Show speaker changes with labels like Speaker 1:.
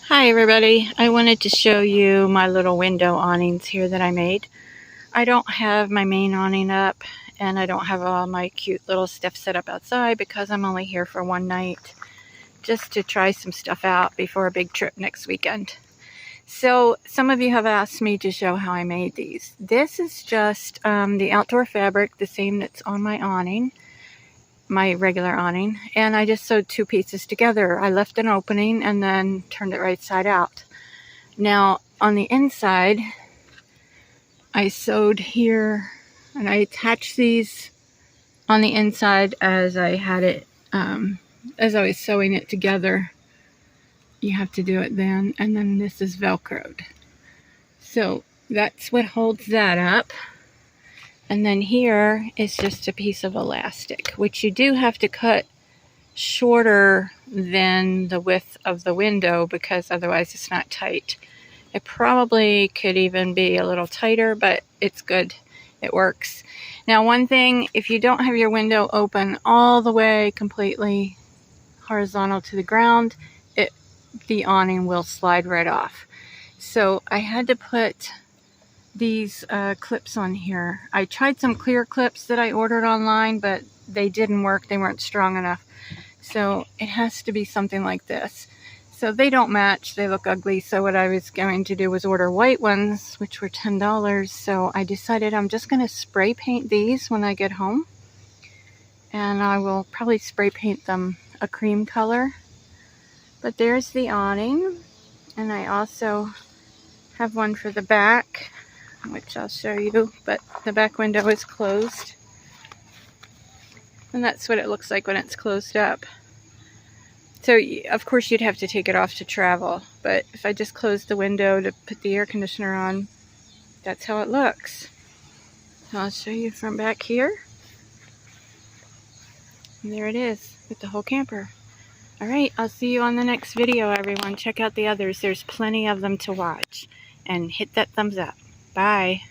Speaker 1: Hi everybody, I wanted to show you my little window awnings here that I made. I don't have my main awning up and I don't have all my cute little stuff set up outside because I'm only here for one night just to try some stuff out before a big trip next weekend. So some of you have asked me to show how I made these. This is just the outdoor fabric, the same that's on my awning. My regular awning, and I just sewed two pieces together. I left an opening and then turned it right side out. Now on the inside I sewed here and I attached these on the inside as I had it as I was sewing it together. You have to do it then, and then this is velcroed, so that's what holds that up. And then here is just a piece of elastic, which you do have to cut shorter than the width of the window because otherwise it's not tight. It probably could even be a little tighter, but it's good. It works. Now, one thing, if you don't have your window open all the way completely horizontal to the ground, the awning will slide right off. So I had to put these clips on here. I tried some clear clips that I ordered online, but they didn't work. They weren't strong enough. So it has to be something like this. So they don't match. They look ugly. So what I was going to do was order white ones, which were $10. So I decided I'm just going to spray paint these when I get home. And I will probably spray paint them a cream color. But there's the awning. And I also have one for the back, which I'll show you, but the back window is closed. And that's what it looks like when it's closed up. So, of course, you'd have to take it off to travel, but if I just close the window to put the air conditioner on, that's how it looks. So I'll show you from back here. And there it is, with the whole camper. Alright, I'll see you on the next video, everyone. Check out the others. There's plenty of them to watch. And hit that thumbs up. Bye.